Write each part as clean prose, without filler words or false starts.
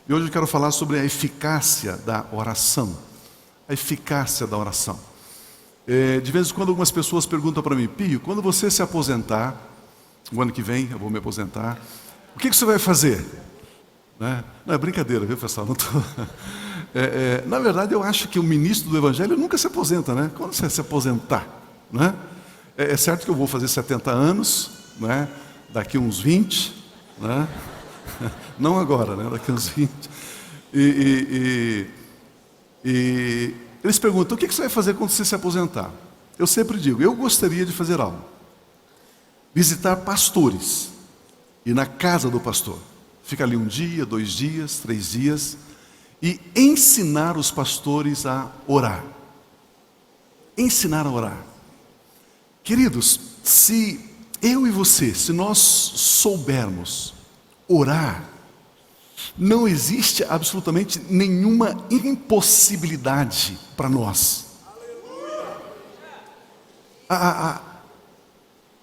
E hoje eu quero falar sobre a eficácia da oração. A eficácia da oração. De vez em quando algumas pessoas perguntam para mim: Pio, quando você se aposentar, o ano que vem eu vou me aposentar, o que você vai fazer? Né? Não, é brincadeira, viu, pessoal? Não tô... na verdade, eu acho que o ministro do Evangelho nunca se aposenta, né? Quando você se aposentar, né? É certo que eu vou fazer 70 anos, né? Daqui uns 20, né? Não agora, né? Daqui uns 20. E eles perguntam: o que você vai fazer quando você se aposentar? Eu sempre digo: eu gostaria de fazer algo. Visitar pastores, ir na casa do pastor. Fica ali 1 dia, 2 dias, 3 dias, e ensinar os pastores a orar. Ensinar a orar. Queridos, se eu e você, se nós soubermos orar, não existe absolutamente nenhuma impossibilidade para nós.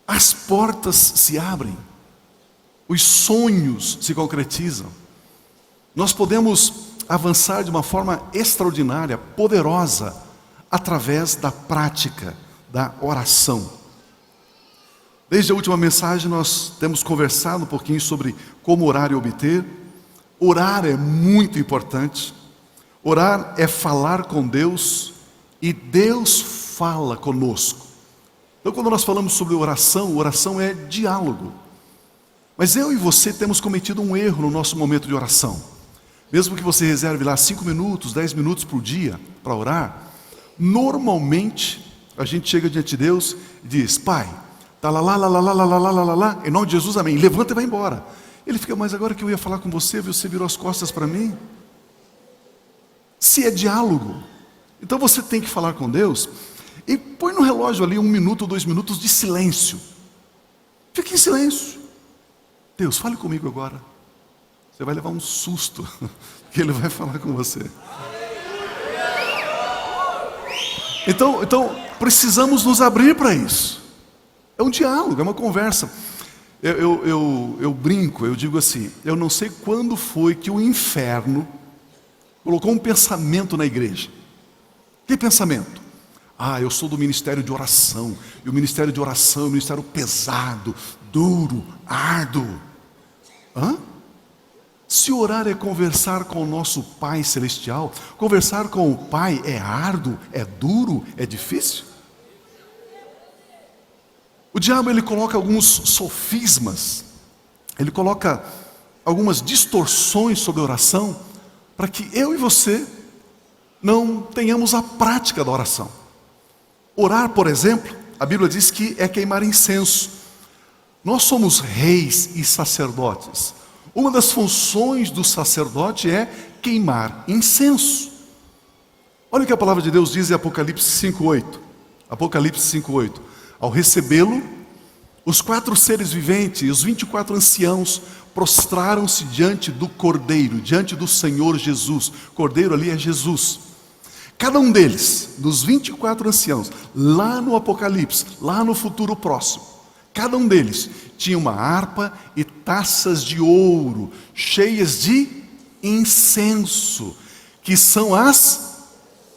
As portas se abrem, os sonhos se concretizam. Nós podemos avançar de uma forma extraordinária, poderosa, através da prática da oração. Desde a última mensagem nós temos conversado um pouquinho sobre como orar e obter. Orar é muito importante. Orar é falar com Deus e Deus fala conosco. Então, quando nós falamos sobre oração, oração é diálogo. Mas eu e você temos cometido um erro no nosso momento de oração. Mesmo que você reserve lá 5 minutos, 10 minutos por dia para orar, normalmente a gente chega diante de Deus e diz: Pai, tá lá, em nome de Jesus, amém. Levanta e vai embora. Ele fica: mas agora que eu ia falar com você, você virou as costas para mim. Se é diálogo, então você tem que falar com Deus e põe no relógio ali 1 minuto, 2 minutos de silêncio. Fique em silêncio. Deus, fale comigo agora. Você vai levar um susto, que Ele vai falar com você. Então precisamos nos abrir para isso. É um diálogo, é uma conversa. Eu brinco, eu digo assim: eu não sei quando foi que o inferno colocou um pensamento na igreja. Que pensamento? Eu sou do ministério de oração. E o ministério de oração é um ministério pesado, duro, árduo. Se orar é conversar com o nosso Pai Celestial, conversar com o Pai é árduo, é duro, é difícil? O diabo, ele coloca alguns sofismas, ele coloca algumas distorções sobre a oração, para que eu e você não tenhamos a prática da oração. Orar, por exemplo, a Bíblia diz que é queimar incenso. Nós somos reis e sacerdotes. Uma das funções do sacerdote é queimar incenso. Olha o que a palavra de Deus diz em Apocalipse 5:8. Apocalipse 5:8. Ao recebê-lo, os 4 seres viventes e os 24 anciãos prostraram-se diante do Cordeiro, diante do Senhor Jesus. Cordeiro ali é Jesus. Cada um deles, dos 24 anciãos, lá no Apocalipse, lá no futuro próximo, cada um deles tinha uma harpa e taças de ouro, cheias de incenso, que são as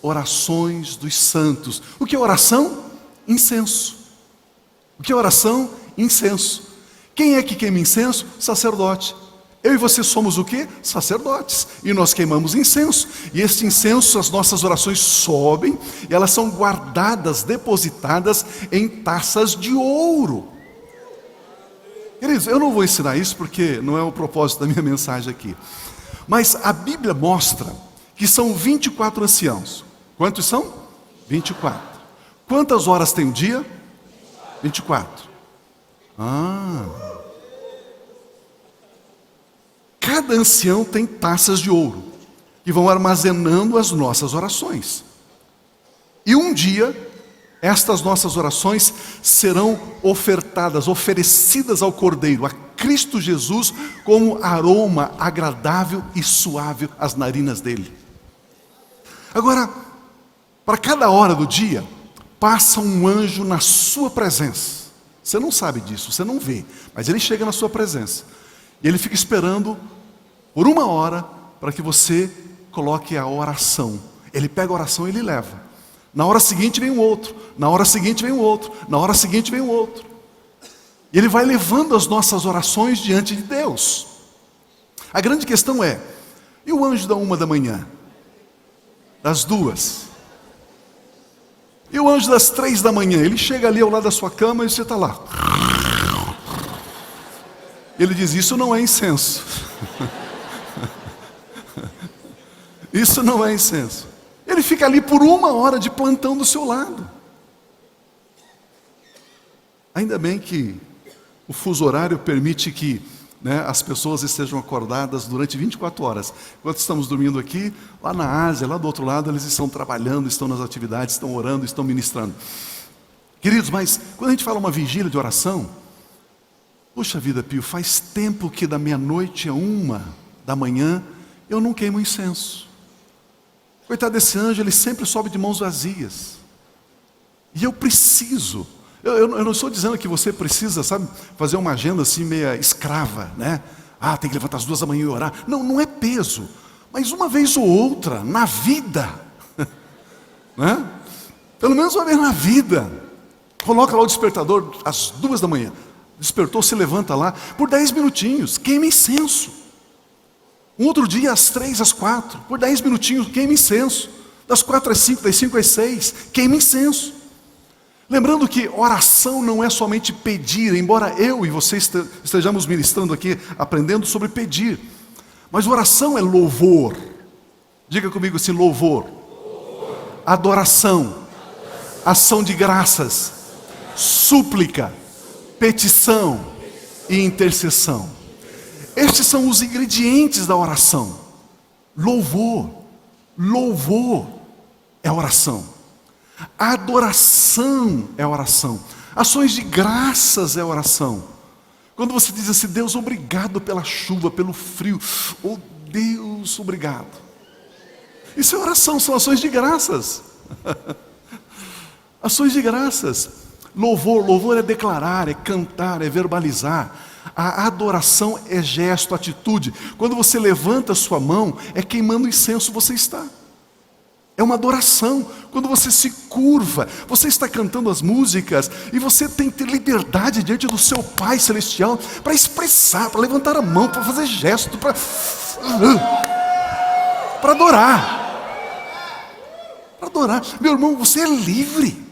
orações dos santos. O que é oração? Incenso. O que é oração? Incenso. Quem é que queima incenso? Sacerdote. Eu e você somos o quê? Sacerdotes. E nós queimamos incenso. E este incenso, as nossas orações sobem, e elas são guardadas, depositadas em taças de ouro. Queridos, eu não vou ensinar isso porque não é o propósito da minha mensagem aqui. Mas a Bíblia mostra que são 24 anciãos. Quantos são? 24. Quantas horas tem o dia? 24. Cada ancião tem taças de ouro que vão armazenando as nossas orações. E um dia, estas nossas orações serão oferecidas ao Cordeiro, a Cristo Jesus, como aroma agradável e suave às narinas dele. Agora, para cada hora do dia, passa um anjo na sua presença. Você não sabe disso, você não vê, mas ele chega na sua presença. E ele fica esperando por 1 hora para que você coloque a oração. Ele pega a oração e ele leva. Na hora seguinte vem o outro, na hora seguinte vem o outro, na hora seguinte vem o outro. E ele vai levando as nossas orações diante de Deus. A grande questão é, e o anjo da 1 da manhã? Das 2? E o anjo das 3 da manhã? Ele chega ali ao lado da sua cama e você está lá. Ele diz, isso não é incenso. Isso não é incenso. Ele fica ali por 1 hora de plantão do seu lado. Ainda bem que o fuso horário permite que, as pessoas estejam acordadas durante 24 horas. Enquanto estamos dormindo aqui, lá na Ásia, lá do outro lado, eles estão trabalhando, estão nas atividades, estão orando, estão ministrando. Queridos, mas quando a gente fala uma vigília de oração, puxa vida, Pio, faz tempo que da meia-noite a 1 da manhã eu não queimo incenso. Coitado desse anjo, ele sempre sobe de mãos vazias. E eu preciso. Eu não estou dizendo que você precisa, fazer uma agenda assim meia escrava, né? Tem que levantar às 2 da manhã e orar. Não, não é peso. Mas uma vez ou outra, na vida, né? Pelo menos uma vez na vida. Coloca lá o despertador às 2 da manhã. Despertou, se levanta lá, por 10 minutinhos, queima incenso. Um outro dia, às 3, às 4, por 10 minutinhos, queima incenso. Das 4 às 5, das 5 às 6, queima incenso. Lembrando que oração não é somente pedir, embora eu e você estejamos ministrando aqui, aprendendo sobre pedir. Mas oração é louvor. Diga comigo assim, louvor. Adoração. Ação de graças. Súplica. Petição e intercessão. Estes são os ingredientes da oração. Louvor é oração. Adoração é oração. Ações de graças é oração. Quando você diz assim, Deus, obrigado pela chuva, pelo frio. Oh Deus, obrigado. Isso é oração, são ações de graças. Ações de graças. Louvor é declarar, é cantar, é verbalizar. A adoração é gesto, atitude. Quando você levanta a sua mão, é queimando incenso você está. É uma adoração. Quando você se curva, você está cantando as músicas e você tem que ter liberdade diante do seu Pai Celestial para expressar, para levantar a mão, para fazer gesto, para adorar. Para adorar. Meu irmão, você é livre.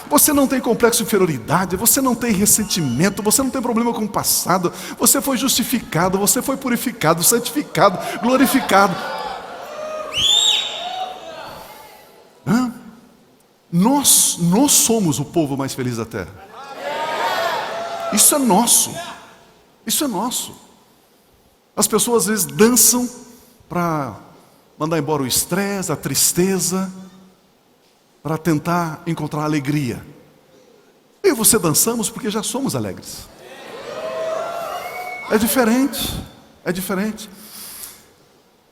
Você não tem complexo de inferioridade, você não tem ressentimento, você não tem problema com o passado, você foi justificado, você foi purificado, santificado, glorificado. Nós somos o povo mais feliz da terra. Isso é nosso. Isso é nosso. As pessoas às vezes dançam para mandar embora o estresse, a tristeza, para tentar encontrar alegria. Eu e você dançamos porque já somos alegres. É diferente. É diferente.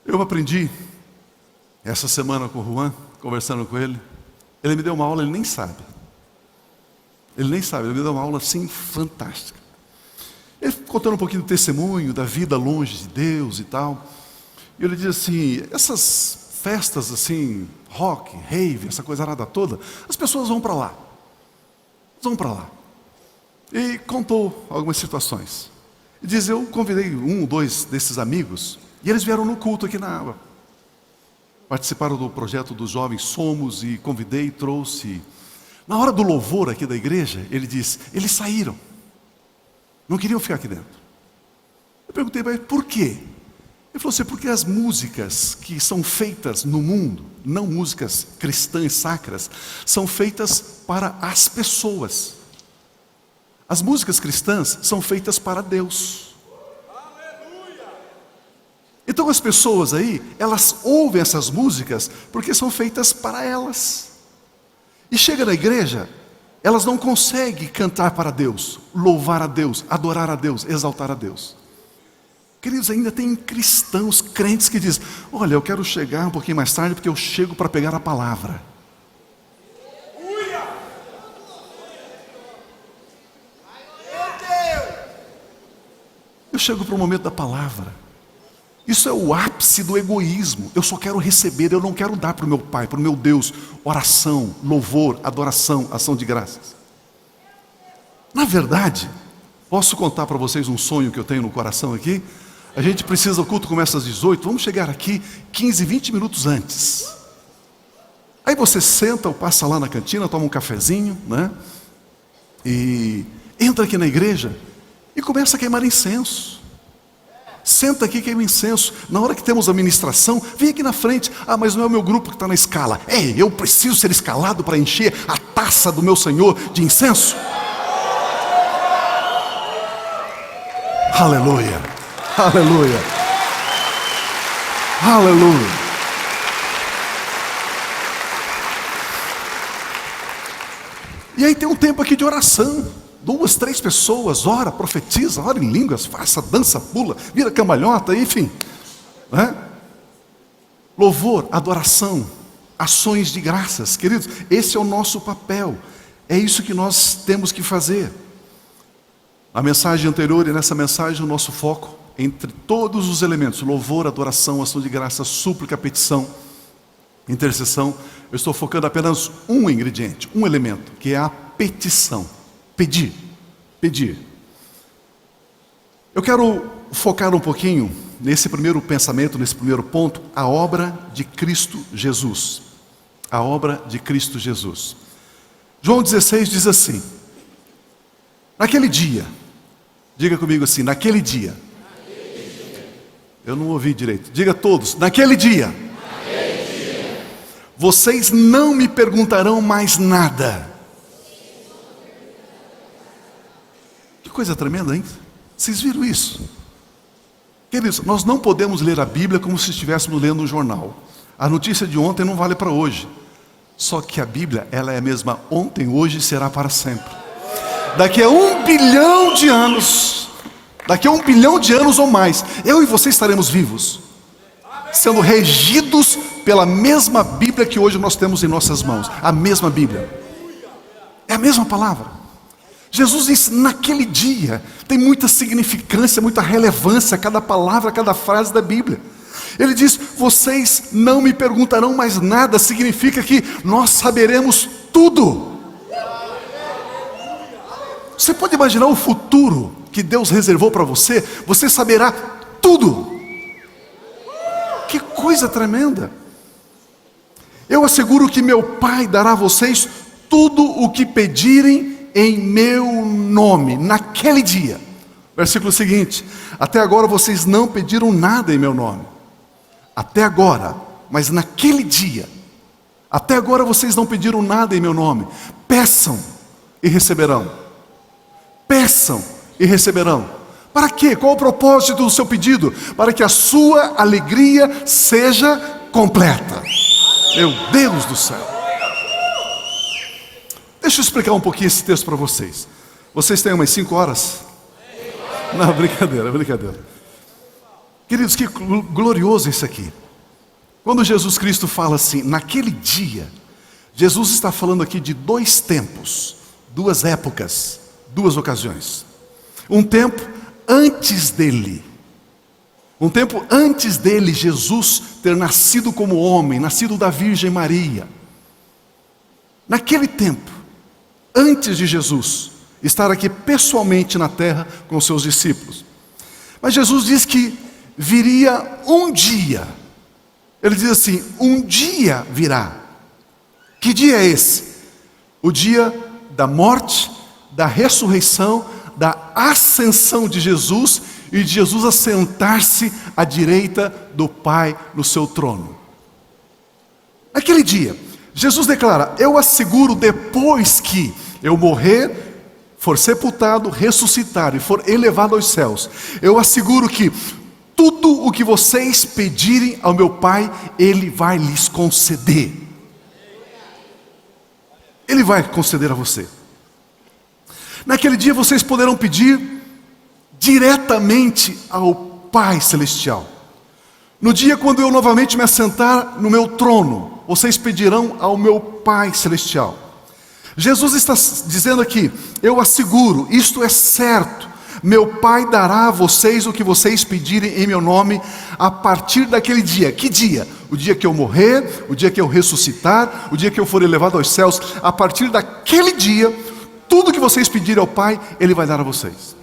Eu aprendi essa semana com o Juan, conversando com ele. Ele me deu uma aula, ele nem sabe. Ele nem sabe, ele me deu uma aula assim fantástica. Ele contando um pouquinho do testemunho, da vida longe de Deus e tal. E ele diz assim, essas festas assim, rock, rave, essa coisa arada toda, as pessoas vão para lá. Vão para lá. E contou algumas situações. E diz, eu convidei 1 ou 2 desses amigos, e eles vieram no culto aqui na água. Participaram do projeto dos jovens Somos e convidei, trouxe. Na hora do louvor aqui da igreja, ele diz, eles saíram. Não queriam ficar aqui dentro. Eu perguntei para ele, por quê? Ele falou assim, porque as músicas que são feitas no mundo, não músicas cristãs sacras, são feitas para as pessoas. As músicas cristãs são feitas para Deus. Então as pessoas aí, elas ouvem essas músicas porque são feitas para elas. E chega na igreja, elas não conseguem cantar para Deus, louvar a Deus, adorar a Deus, exaltar a Deus. Queridos, ainda tem cristãos, crentes que dizem, olha, eu quero chegar um pouquinho mais tarde porque eu chego para pegar a palavra. Eu chego para o momento da palavra. Isso é o ápice do egoísmo. Eu só quero receber, eu não quero dar para o meu Pai, para o meu Deus, oração, louvor, adoração, ação de graças. Na verdade, posso contar para vocês um sonho que eu tenho no coração aqui? A gente precisa, o culto começa às 18, vamos chegar aqui 15, 20 minutos antes. Aí você senta ou passa lá na cantina, toma um cafezinho, né? E entra aqui na igreja e começa a queimar incenso. Senta aqui e queima incenso. Na hora que temos a ministração, vem aqui na frente. Ah, mas não é o meu grupo que está na escala. Eu preciso ser escalado para encher a taça do meu Senhor de incenso. Aleluia, aleluia, aleluia. E aí tem um tempo aqui de oração. 2, 3 pessoas, ora, profetiza, ora em línguas, faça, dança, pula, vira cambalhota, enfim. Né? Louvor, adoração, ações de graças. Queridos, esse é o nosso papel. É isso que nós temos que fazer. Na mensagem anterior e nessa mensagem o nosso foco, entre todos os elementos, louvor, adoração, ação de graças, súplica, petição, intercessão, eu estou focando apenas um ingrediente, um elemento, que é a petição. Pedir. Eu quero focar um pouquinho nesse primeiro pensamento, nesse primeiro ponto, a obra de Cristo Jesus. A obra de Cristo Jesus. João 16 diz assim: naquele dia, diga comigo assim, naquele dia. Eu não ouvi direito, diga todos, naquele dia. Vocês não me perguntarão mais nada. Que coisa tremenda, hein? Vocês viram isso? Queridos, nós não podemos ler a Bíblia como se estivéssemos lendo um jornal. A notícia de ontem não vale para hoje. Só que a Bíblia, ela é a mesma ontem, hoje e será para sempre. Daqui a 1 bilhão de anos, daqui a 1 bilhão de anos ou mais, eu e você estaremos vivos, sendo regidos pela mesma Bíblia que hoje nós temos em nossas mãos. A mesma Bíblia. É a mesma palavra. Jesus disse, naquele dia, tem muita significância, muita relevância, cada palavra, cada frase da Bíblia. Ele diz, vocês não me perguntarão mais nada, significa que nós saberemos tudo. Você pode imaginar o futuro que Deus reservou para você? Você saberá tudo. Que coisa tremenda. Eu asseguro que meu Pai dará a vocês tudo o que pedirem em meu nome, naquele dia. Versículo seguinte: até agora vocês não pediram nada em meu nome. Até agora, mas naquele dia, até agora vocês não pediram nada em meu nome. Peçam e receberão. Peçam e receberão. Para quê? Qual o propósito do seu pedido? Para que a sua alegria seja completa. Meu Deus do céu. Deixa eu explicar um pouquinho esse texto para vocês. Vocês têm umas 5 horas? Não, brincadeira. Queridos, que glorioso isso aqui. Quando Jesus Cristo fala assim, naquele dia, Jesus está falando aqui de 2 tempos, 2 épocas, 2 ocasiões. Um tempo antes dele. Um tempo antes dele, Jesus ter nascido como homem, nascido da Virgem Maria. Naquele tempo, antes de Jesus estar aqui pessoalmente na terra com seus discípulos. Mas Jesus diz que viria um dia. Ele diz assim, um dia virá. Que dia é esse? O dia da morte, da ressurreição, da ascensão de Jesus e de Jesus assentar-se à direita do Pai no seu trono. Naquele dia, Jesus declara, eu asseguro depois que eu morrer, for sepultado, ressuscitar e for elevado aos céus, eu asseguro que tudo o que vocês pedirem ao meu Pai, Ele vai lhes conceder. Ele vai conceder a você. Naquele dia vocês poderão pedir diretamente ao Pai Celestial. No dia quando eu novamente me assentar no meu trono, vocês pedirão ao meu Pai Celestial. Jesus está dizendo aqui, eu asseguro, isto é certo, Meu Pai dará a vocês o que vocês pedirem em meu nome a partir daquele dia. Que dia? O dia que eu morrer, o dia que eu ressuscitar, o dia que eu for elevado aos céus. A partir daquele dia, tudo que vocês pedirem ao Pai, Ele vai dar a vocês.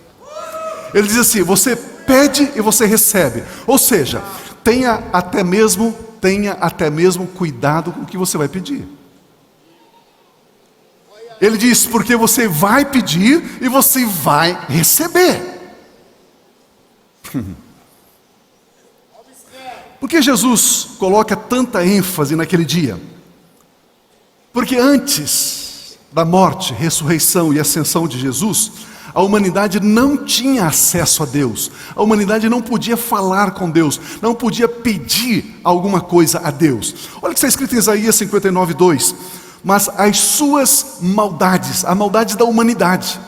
Ele diz assim: você pede e você recebe. Ou seja, tenha até mesmo cuidado com o que você vai pedir. Ele diz: porque você vai pedir e você vai receber. Por que Jesus coloca tanta ênfase naquele dia? Porque antes da morte, ressurreição e ascensão de Jesus, a humanidade não tinha acesso a Deus. A humanidade não podia falar com Deus, não podia pedir alguma coisa a Deus. Olha o que está escrito em Isaías 59:2. Mas as suas maldades, a maldade da humanidade,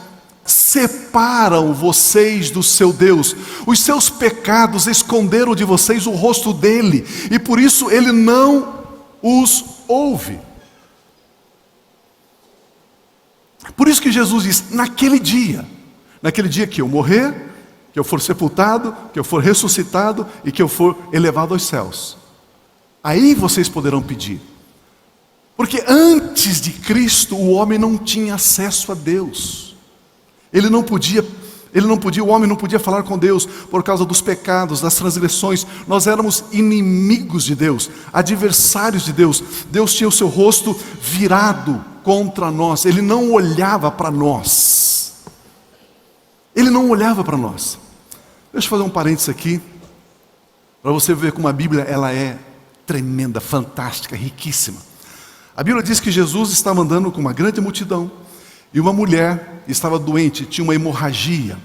separam vocês do seu Deus. Os seus pecados esconderam de vocês o rosto dele, e por isso ele não os ouve. Por isso que Jesus diz: naquele dia que eu morrer, que eu for sepultado, que eu for ressuscitado e que eu for elevado aos céus, aí vocês poderão pedir. Porque antes de Cristo o homem não tinha acesso a Deus. O homem não podia falar com Deus por causa dos pecados, das transgressões. Nós éramos inimigos de Deus, adversários de Deus. Deus tinha o seu rosto virado contra nós. Ele não olhava para nós. Ele não olhava para nós. Deixa eu fazer um parênteses aqui, para você ver como a Bíblia ela é tremenda, fantástica, riquíssima. A Bíblia diz que Jesus estava andando com uma grande multidão, e uma mulher estava doente, tinha uma hemorragia.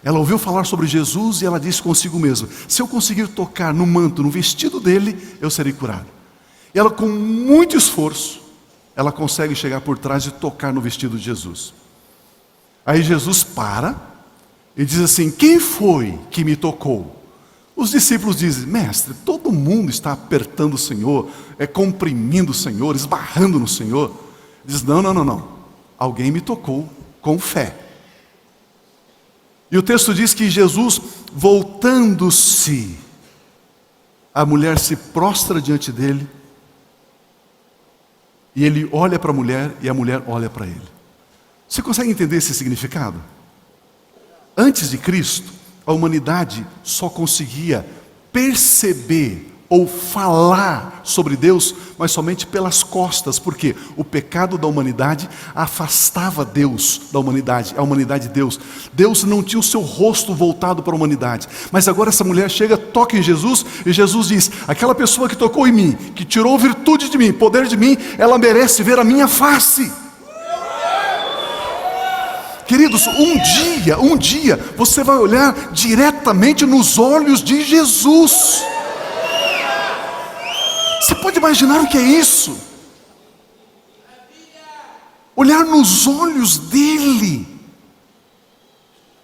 Ela ouviu falar sobre Jesus e ela disse consigo mesma: se eu conseguir tocar no manto, no vestido dele, eu serei curada. E ela, com muito esforço, ela consegue chegar por trás e tocar no vestido de Jesus. Aí Jesus para e diz assim: quem foi que me tocou? Os discípulos dizem: mestre, todo mundo está apertando o Senhor, comprimindo o Senhor, esbarrando no Senhor. Ele diz: não, alguém me tocou com fé. E o texto diz que Jesus, voltando-se, a mulher se prostra diante dele, e ele olha para a mulher e a mulher olha para ele. Você consegue entender esse significado? Antes de Cristo, a humanidade só conseguia perceber ou falar sobre Deus, mas somente pelas costas, porque o pecado da humanidade afastava Deus da humanidade, a humanidade de Deus. Deus não tinha o seu rosto voltado para a humanidade. Mas agora essa mulher chega, toca em Jesus, e Jesus diz: aquela pessoa que tocou em mim, que tirou virtude de mim, poder de mim, ela merece ver a minha face. Queridos, um dia você vai olhar diretamente nos olhos de Jesus. Você pode imaginar o que é isso? Olhar nos olhos dele.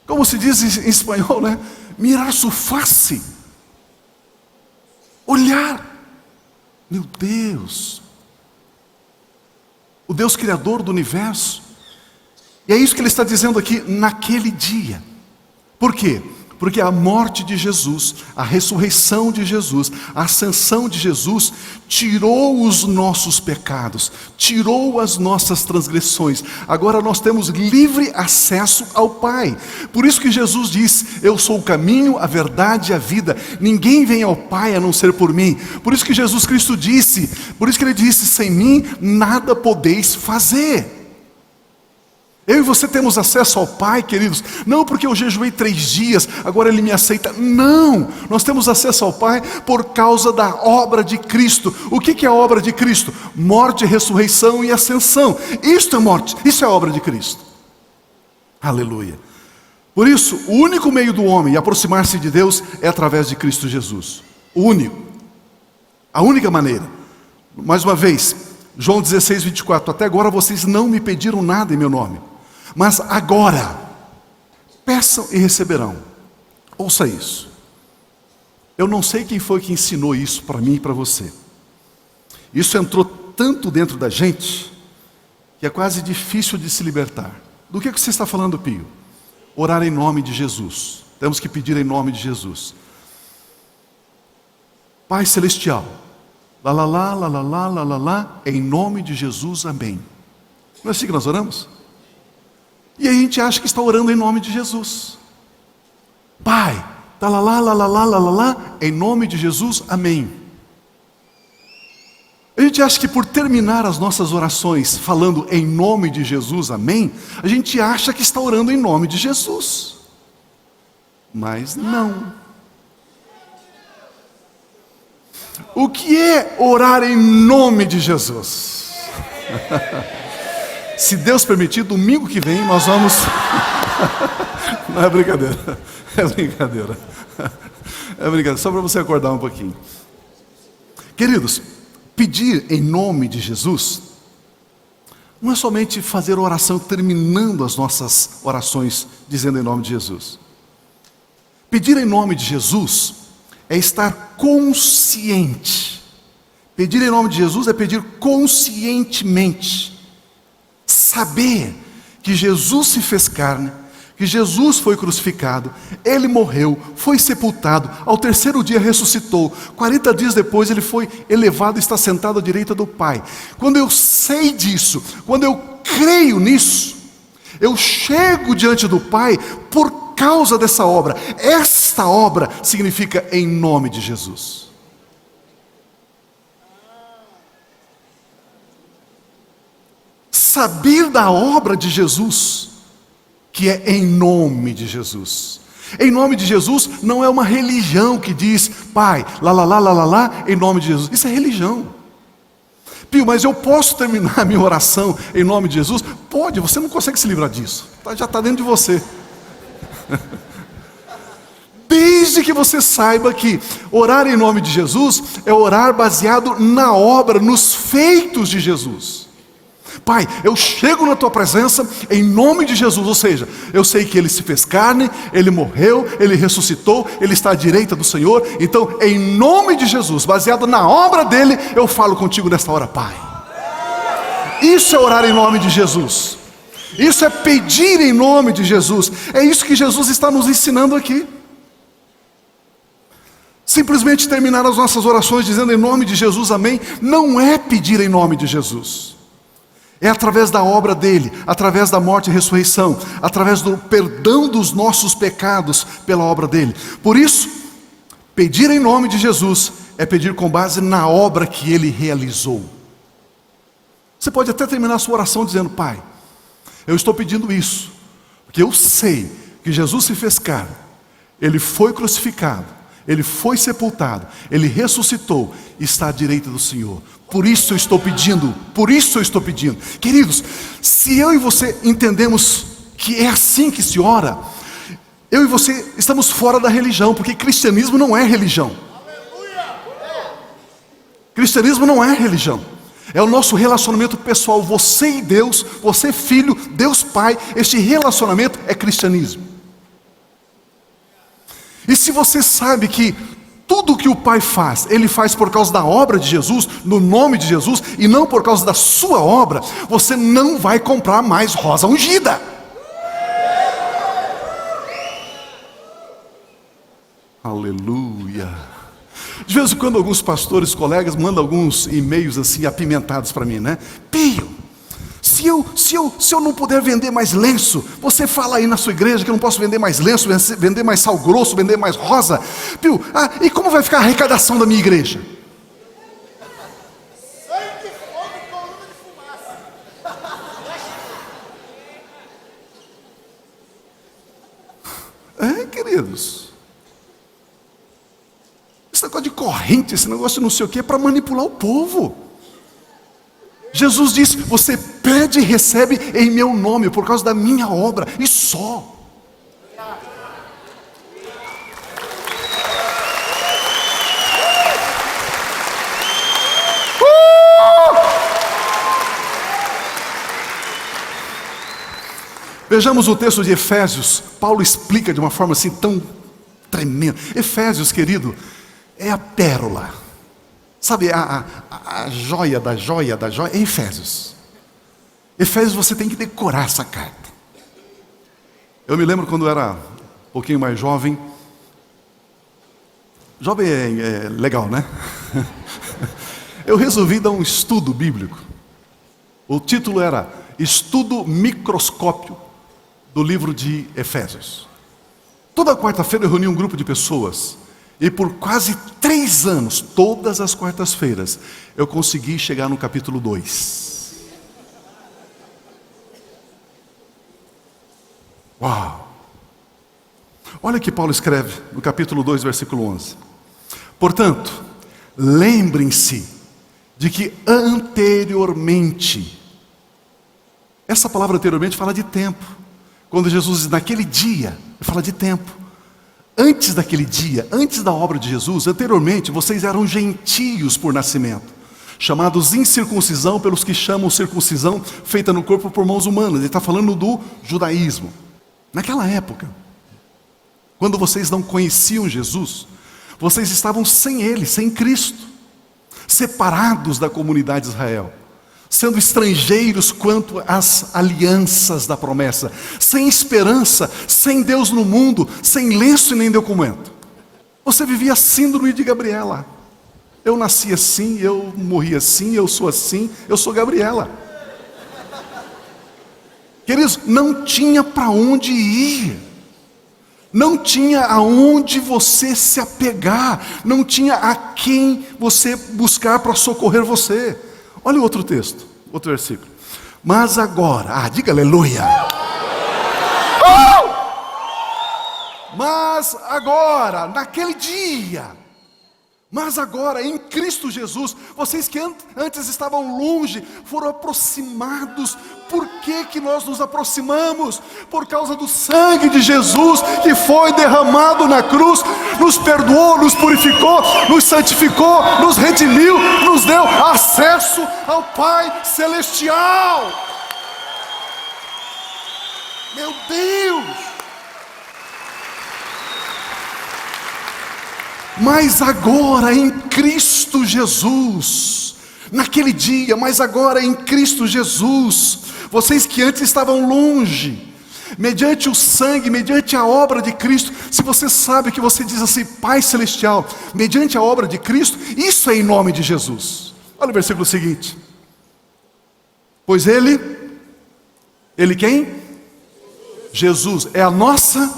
Como se diz em espanhol, né? Mirar su face. Olhar. Meu Deus. O Deus criador do universo. E é isso que ele está dizendo aqui: naquele dia. Por quê? Porque a morte de Jesus, a ressurreição de Jesus, a ascensão de Jesus, tirou os nossos pecados, tirou as nossas transgressões. Agora nós temos livre acesso ao Pai. Por isso que Jesus diz: eu sou o caminho, a verdade e a vida. Ninguém vem ao Pai a não ser por mim. Por isso que Jesus Cristo disse, ele disse: sem mim nada podeis fazer. Eu e você temos acesso ao Pai, queridos, não porque eu jejuei 3 dias, agora Ele me aceita. Não, nós temos acesso ao Pai por causa da obra de Cristo. O que é a obra de Cristo? Morte, ressurreição e ascensão. Isto é morte, isso é a obra de Cristo. Aleluia. Por isso, o único meio do homem aproximar-se de Deus é através de Cristo Jesus. O único. A única maneira. Mais uma vez, João 16:24. Até agora vocês não me pediram nada em meu nome. Mas agora, peçam e receberão. Ouça isso. Eu não sei quem foi que ensinou isso para mim e para você. Isso entrou tanto dentro da gente, que é quase difícil de se libertar. Do que você está falando, Pio? orar em nome de Jesus. Temos que pedir em nome de Jesus. Pai Celestial, lá, lá, lá, lá, lá, lá, lá, lá, lá, em nome de Jesus, amém. Não é assim que nós oramos? E aí a gente acha que está orando em nome de Jesus. Pai, tá lá, lá, lá, lá, lá, lá, lá, lá, em nome de Jesus, amém. A gente acha que por terminar as nossas orações falando em nome de Jesus, amém, a gente acha que está orando em nome de Jesus. Mas não. O que é orar em nome de Jesus? Se Deus permitir, domingo que vem nós vamos... Não é brincadeira, é brincadeira. É brincadeira, só para você acordar um pouquinho. Queridos, pedir em nome de Jesus não é somente fazer oração terminando as nossas orações dizendo em nome de Jesus. Pedir em nome de Jesus é estar consciente. Pedir em nome de Jesus é pedir conscientemente. Saber que Jesus se fez carne, que Jesus foi crucificado, Ele morreu, foi sepultado, ao terceiro dia ressuscitou, 40 dias depois Ele foi elevado e está sentado à direita do Pai. Quando eu sei disso, quando eu creio nisso, eu chego diante do Pai por causa dessa obra. Esta obra significa em nome de Jesus. Saber da obra de Jesus, que é em nome de Jesus. Em nome de Jesus não é uma religião que diz, Pai, lá, lá, lá, lá, lá, lá, em nome de Jesus. Isso é religião. Pio, mas eu posso terminar a minha oração em nome de Jesus? Pode, você não consegue se livrar disso. Já está dentro de você. Desde que você saiba que orar em nome de Jesus é orar baseado na obra, nos feitos de Jesus. Pai, eu chego na tua presença em nome de Jesus, ou seja, eu sei que Ele se fez carne, Ele morreu, Ele ressuscitou, Ele está à direita do Senhor, então em nome de Jesus, baseado na obra dEle, eu falo contigo nesta hora, Pai. Isso é orar em nome de Jesus, isso é pedir em nome de Jesus, é isso que Jesus está nos ensinando aqui. Simplesmente terminar as nossas orações dizendo em nome de Jesus, amém, não é pedir em nome de Jesus. É através da obra dEle, através da morte e ressurreição, através do perdão dos nossos pecados pela obra dEle. Por isso, pedir em nome de Jesus é pedir com base na obra que Ele realizou. Você pode até terminar a sua oração dizendo, Pai, eu estou pedindo isso, porque eu sei que Jesus se fez carne, Ele foi crucificado, Ele foi sepultado, Ele ressuscitou e está à direita do Senhor. Por isso eu estou pedindo, por isso eu estou pedindo. Queridos, se eu e você entendemos que é assim que se ora, eu e você estamos fora da religião, porque cristianismo não é religião. Cristianismo não é religião. É o nosso relacionamento pessoal, você e Deus, você filho, Deus Pai, este relacionamento é cristianismo. E se você sabe que tudo que o Pai faz, Ele faz por causa da obra de Jesus, no nome de Jesus, e não por causa da sua obra, você não vai comprar mais rosa ungida. Aleluia. De vez em quando alguns pastores, colegas, mandam alguns e-mails assim apimentados para mim, né? Pio, se eu não puder vender mais lenço, você fala aí na sua igreja que eu não posso vender mais lenço, vender mais sal grosso, vender mais rosa. Pio, e como vai ficar a arrecadação da minha igreja? Sangue, fogo e coluna de fumaça. Queridos, esse negócio de corrente, esse negócio de não sei o que, é para manipular o povo. Jesus disse, você pede e recebe em meu nome, por causa da minha obra, e só. Vejamos o texto de Efésios. Paulo explica de uma forma assim tão tremenda. Efésios, querido, é a pérola. Sabe, a joia da joia da joia é Efésios. Efésios você tem que decorar essa carta. Eu me lembro quando eu era um pouquinho mais jovem. Jovem é legal, né? Eu resolvi dar um estudo bíblico. O título era Estudo Microscópio do livro de Efésios. Toda quarta-feira eu reuni um grupo de pessoas. E por quase 3 anos, todas as quartas-feiras, eu consegui chegar no capítulo 2. Uau! Olha o que Paulo escreve no capítulo 2, versículo 11. Portanto, lembrem-se de que anteriormente, essa palavra anteriormente fala de tempo. Quando Jesus diz naquele dia, fala de tempo. Antes daquele dia, antes da obra de Jesus, anteriormente, vocês eram gentios por nascimento, chamados incircuncisão pelos que chamam circuncisão feita no corpo por mãos humanas. Ele está falando do judaísmo. Naquela época, quando vocês não conheciam Jesus, vocês estavam sem Ele, sem Cristo, separados da comunidade de Israel, sendo estrangeiros quanto às alianças da promessa, sem esperança, sem Deus no mundo, sem lenço e nem documento. Você vivia a síndrome de Gabriela. Eu nasci assim, eu morri assim, eu sou Gabriela. Queridos, não tinha para onde ir, não tinha aonde você se apegar, não tinha a quem você buscar para socorrer você. Olha o outro texto, outro versículo. Mas agora, diga aleluia. Mas agora, naquele dia, mas agora em Cristo Jesus, vocês que antes estavam longe, foram aproximados. Por que nós nos aproximamos? Por causa do sangue de Jesus, que foi derramado na cruz, nos perdoou, nos purificou, nos santificou, nos redimiu, nos deu acesso ao Pai Celestial. Meu Deus! Mas agora em Cristo Jesus, naquele dia, mas agora em Cristo Jesus, vocês que antes estavam longe, mediante o sangue, mediante a obra de Cristo, se você sabe que você diz assim, Pai Celestial, mediante a obra de Cristo, isso é em nome de Jesus. Olha o versículo seguinte. Pois Ele quem? Jesus é a nossa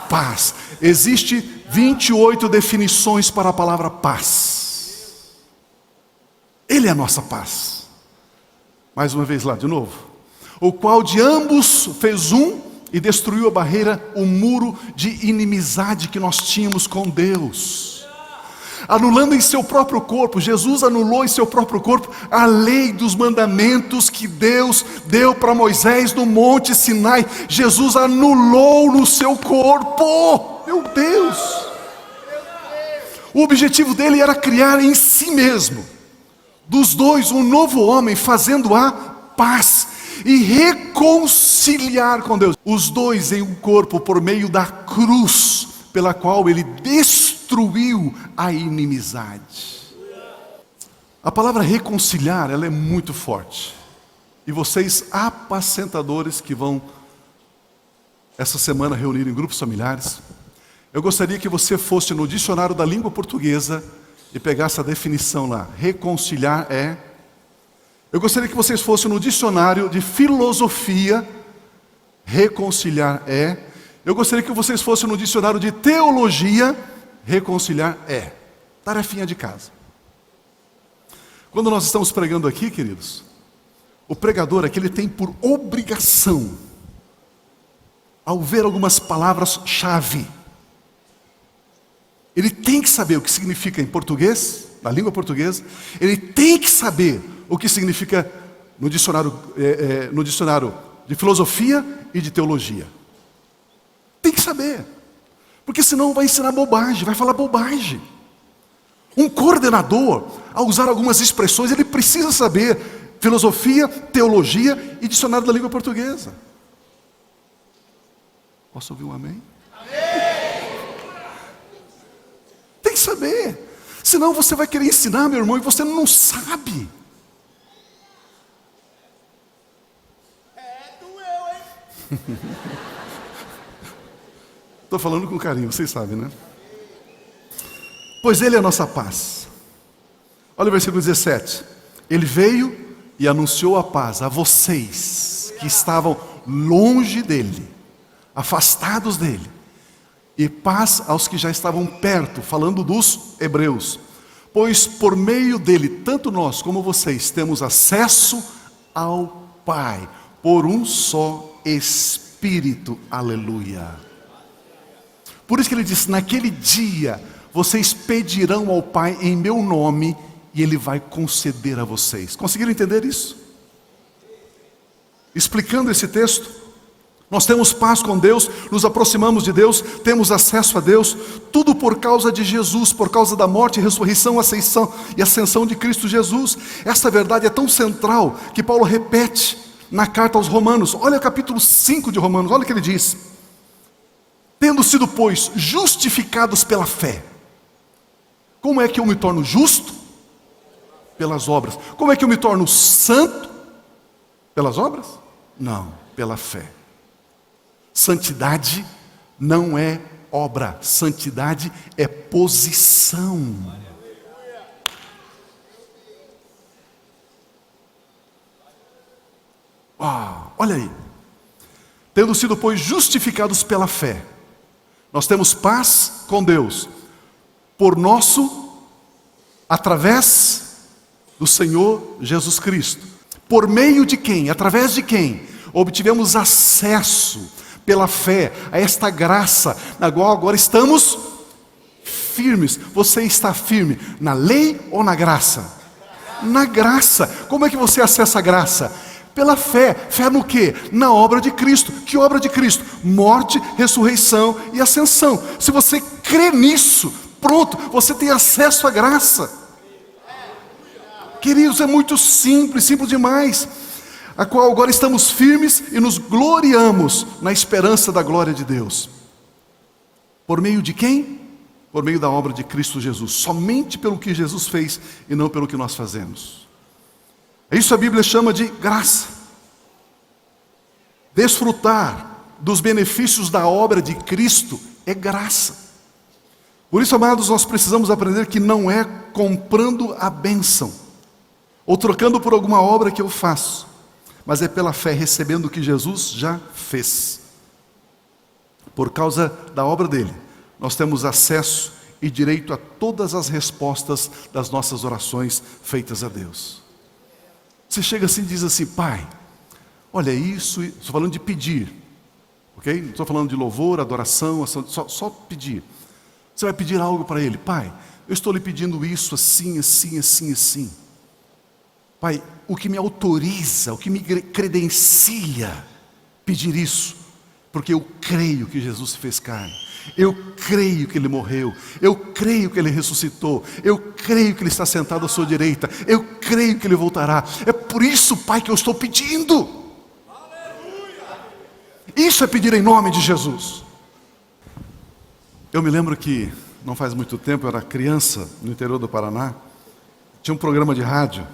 paz. Existe 28 definições para a palavra paz. Ele é a nossa paz. Mais uma vez lá, de novo. O qual de ambos fez um e destruiu a barreira, o muro de inimizade que nós tínhamos com Deus. Anulando em seu próprio corpo, Jesus anulou em seu próprio corpo a lei dos mandamentos que Deus deu para Moisés no Monte Sinai. Jesus anulou no seu corpo. Meu Deus! O objetivo dele era criar em si mesmo, dos dois, um novo homem, fazendo a paz e reconciliar com Deus. Os dois em um corpo por meio da cruz, pela qual ele destruiu a inimizade. A palavra reconciliar, ela é muito forte. E vocês, apacentadores que vão essa semana reunir em grupos familiares, eu gostaria que você fosse no dicionário da língua portuguesa e pegasse a definição lá. Reconciliar é... Eu gostaria que vocês fossem no dicionário de filosofia. Reconciliar é... Eu gostaria que vocês fossem no dicionário de teologia. Reconciliar é... Tarefinha de casa. Quando nós estamos pregando aqui, queridos, o pregador aqui, ele tem por obrigação, ao ver algumas palavras-chave, ele tem que saber o que significa em português, na língua portuguesa. Ele tem que saber o que significa no dicionário de filosofia e de teologia. Tem que saber. Porque senão vai ensinar bobagem, vai falar bobagem. Um coordenador, ao usar algumas expressões, ele precisa saber filosofia, teologia e dicionário da língua portuguesa. Posso ouvir um amém? Tem que saber. Senão você vai querer ensinar, meu irmão, e você não sabe. Doeu, hein? Estou falando com carinho, vocês sabem, né? Pois Ele é a nossa paz. Olha o versículo 17. Ele veio e anunciou a paz a vocês que estavam longe dEle, afastados dEle, e paz aos que já estavam perto, falando dos hebreus. Pois por meio dEle, tanto nós como vocês, temos acesso ao Pai, por um só Espírito. Aleluia. Por isso que Ele disse, naquele dia, vocês pedirão ao Pai em meu nome, e Ele vai conceder a vocês. Conseguiram entender isso? Explicando esse texto, nós temos paz com Deus, nos aproximamos de Deus, temos acesso a Deus, tudo por causa de Jesus, por causa da morte, ressurreição, ascensão de Cristo Jesus. Essa verdade é tão central que Paulo repete na carta aos Romanos. Olha o capítulo 5 de Romanos, olha o que ele diz. Tendo sido, pois, justificados pela fé. Como é que eu me torno justo? Pelas obras. Como é que eu me torno santo? Pelas obras? Não, pela fé. Santidade não é obra, santidade é posição. Olha aí. Tendo sido, pois, justificados pela fé, nós temos paz com Deus, através do Senhor Jesus Cristo. Por meio de quem? Através de quem? Obtivemos acesso, pela fé, a esta graça, na qual agora estamos firmes. Você está firme na lei ou na graça? Na graça. Como é que você acessa a graça? Pela fé. Fé no quê? Na obra de Cristo. Que obra de Cristo? Morte, ressurreição e ascensão. Se você crê nisso, pronto, você tem acesso à graça. Queridos, é muito simples, simples demais. A qual agora estamos firmes e nos gloriamos na esperança da glória de Deus. Por meio de quem? Por meio da obra de Cristo Jesus. Somente pelo que Jesus fez e não pelo que nós fazemos. Isso a Bíblia chama de graça. Desfrutar dos benefícios da obra de Cristo é graça. Por isso, amados, nós precisamos aprender que não é comprando a bênção, ou trocando por alguma obra que eu faço, mas é pela fé, recebendo o que Jesus já fez. Por causa da obra dele, nós temos acesso e direito a todas as respostas das nossas orações feitas a Deus. Você chega assim e diz assim: Pai, olha isso, estou falando de pedir, ok? Não estou falando de louvor, adoração, só pedir. Você vai pedir algo para Ele: Pai, eu estou lhe pedindo isso assim, assim, assim, assim. Pai, o que me autoriza, o que me credencia pedir isso? Porque eu creio que Jesus fez carne, eu creio que Ele morreu, eu creio que Ele ressuscitou, eu creio que Ele está sentado à sua direita, eu creio que Ele voltará. É por isso, Pai, que eu estou pedindo. Isso é pedir em nome de Jesus. Eu me lembro que, não faz muito tempo, eu era criança no interior do Paraná, tinha um programa de rádio,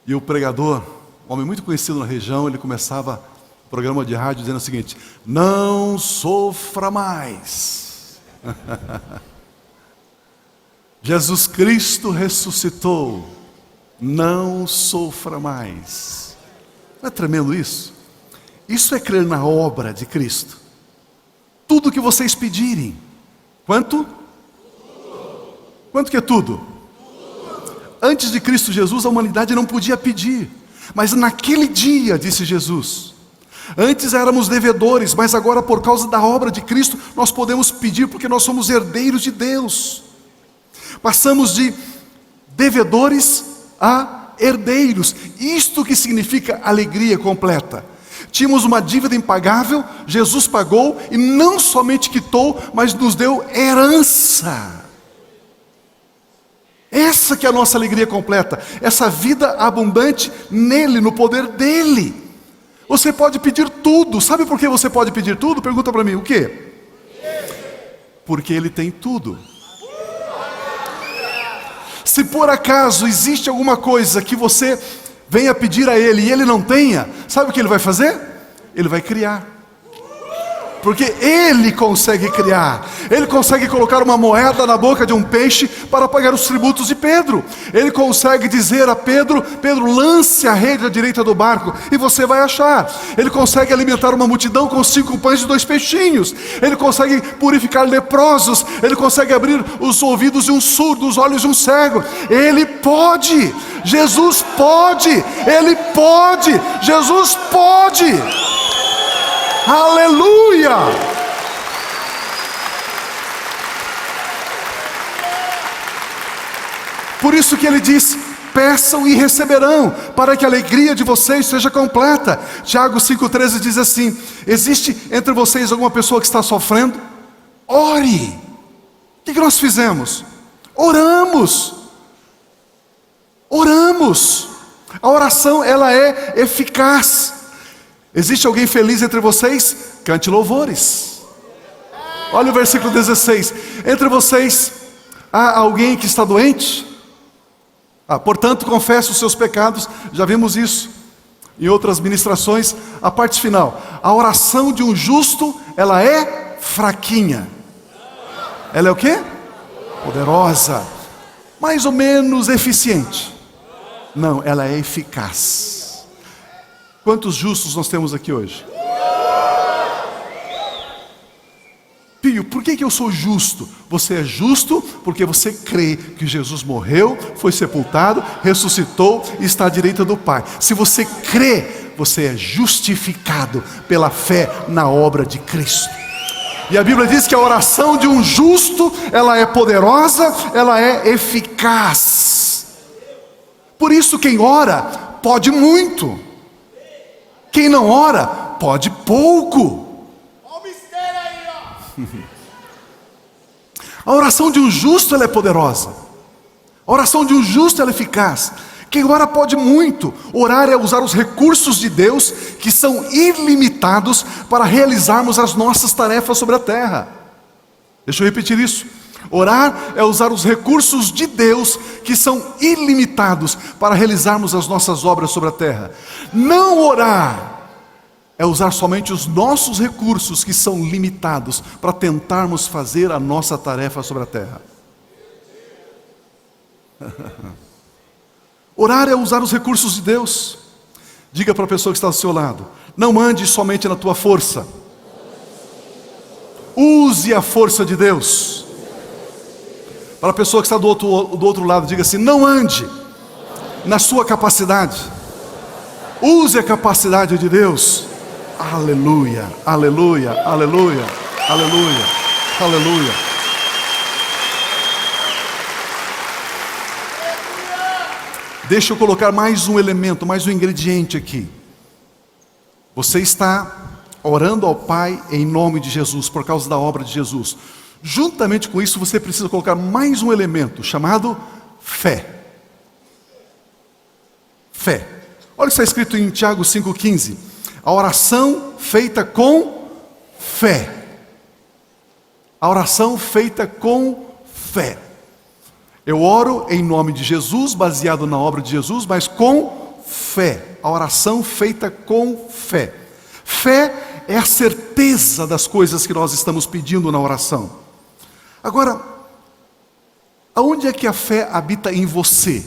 e o pregador, um homem muito conhecido na região, ele começava o programa de rádio dizendo o seguinte: não sofra mais. Jesus Cristo ressuscitou, não sofra mais. Não é tremendo isso? Isso é crer na obra de Cristo. Tudo que vocês pedirem. Quanto? Quanto que é tudo? Antes de Cristo Jesus, a humanidade não podia pedir. Mas naquele dia, disse Jesus, antes éramos devedores, mas agora por causa da obra de Cristo, nós podemos pedir porque nós somos herdeiros de Deus. Passamos de devedores a herdeiros. Isto que significa alegria completa. Tínhamos uma dívida impagável, Jesus pagou e não somente quitou, mas nos deu herança. Essa que é a nossa alegria completa, essa vida abundante nele, no poder dele. Você pode pedir tudo. Sabe por que você pode pedir tudo? Pergunta para mim, o quê? Porque ele tem tudo. Se por acaso existe alguma coisa que você venha pedir a ele e ele não tenha, sabe o que ele vai fazer? Ele vai criar. Porque Ele consegue criar. Ele consegue colocar uma moeda na boca de um peixe para pagar os tributos de Pedro. Ele consegue dizer a Pedro: Pedro, lance a rede à direita do barco e você vai achar. Ele consegue alimentar uma multidão com 5 pães e 2 peixinhos. Ele consegue purificar leprosos. Ele consegue abrir os ouvidos de um surdo, os olhos de um cego. Ele pode. Jesus pode. Ele pode. Jesus pode. Aleluia! Por isso que ele diz: peçam e receberão, para que a alegria de vocês seja completa. Tiago 5,13 diz assim: existe entre vocês alguma pessoa que está sofrendo? Ore. O que nós fizemos? Oramos. Oramos. A oração, ela é eficaz. Existe alguém feliz entre vocês? Cante louvores. Olha o versículo 16: entre vocês há alguém que está doente? Portanto, confesse os seus pecados. Já vimos isso em outras ministrações. A parte final: a oração de um justo, ela é fraquinha. Ela é o quê? Poderosa. Mais ou menos eficiente. Não, ela é eficaz. Quantos justos nós temos aqui hoje? Pio, por que eu sou justo? Você é justo porque você crê que Jesus morreu, foi sepultado, ressuscitou e está à direita do Pai. Se você crê, você é justificado pela fé na obra de Cristo. E a Bíblia diz que a oração de um justo, ela é poderosa, ela é eficaz. Por isso quem ora pode muito. Quem não ora pode pouco. Olha o mistério aí, ó. A oração de um justo, ela é poderosa. A oração de um justo, ela é eficaz. Quem ora pode muito. Orar é usar os recursos de Deus, que são ilimitados, para realizarmos as nossas tarefas sobre a terra. Deixa eu repetir isso. Orar é usar os recursos de Deus, que são ilimitados, para realizarmos as nossas obras sobre a terra. Não orar é usar somente os nossos recursos, que são limitados, para tentarmos fazer a nossa tarefa sobre a terra. Orar é usar os recursos de Deus. Diga para a pessoa que está ao seu lado: não ande somente na tua força. Use a força de Deus. Para a pessoa que está do outro lado, diga assim: não ande na sua capacidade. Use a capacidade de Deus. Aleluia, aleluia, aleluia, aleluia, aleluia. Deixa eu colocar mais um elemento, mais um ingrediente aqui. Você está orando ao Pai em nome de Jesus, por causa da obra de Jesus. Juntamente com isso, você precisa colocar mais um elemento, chamado fé. Fé. Olha o que está escrito em Tiago 5,15. A oração feita com fé. A oração feita com fé. Eu oro em nome de Jesus, baseado na obra de Jesus, mas com fé. A oração feita com fé. Fé é a certeza das coisas que nós estamos pedindo na oração. Agora, aonde é que a fé habita em você?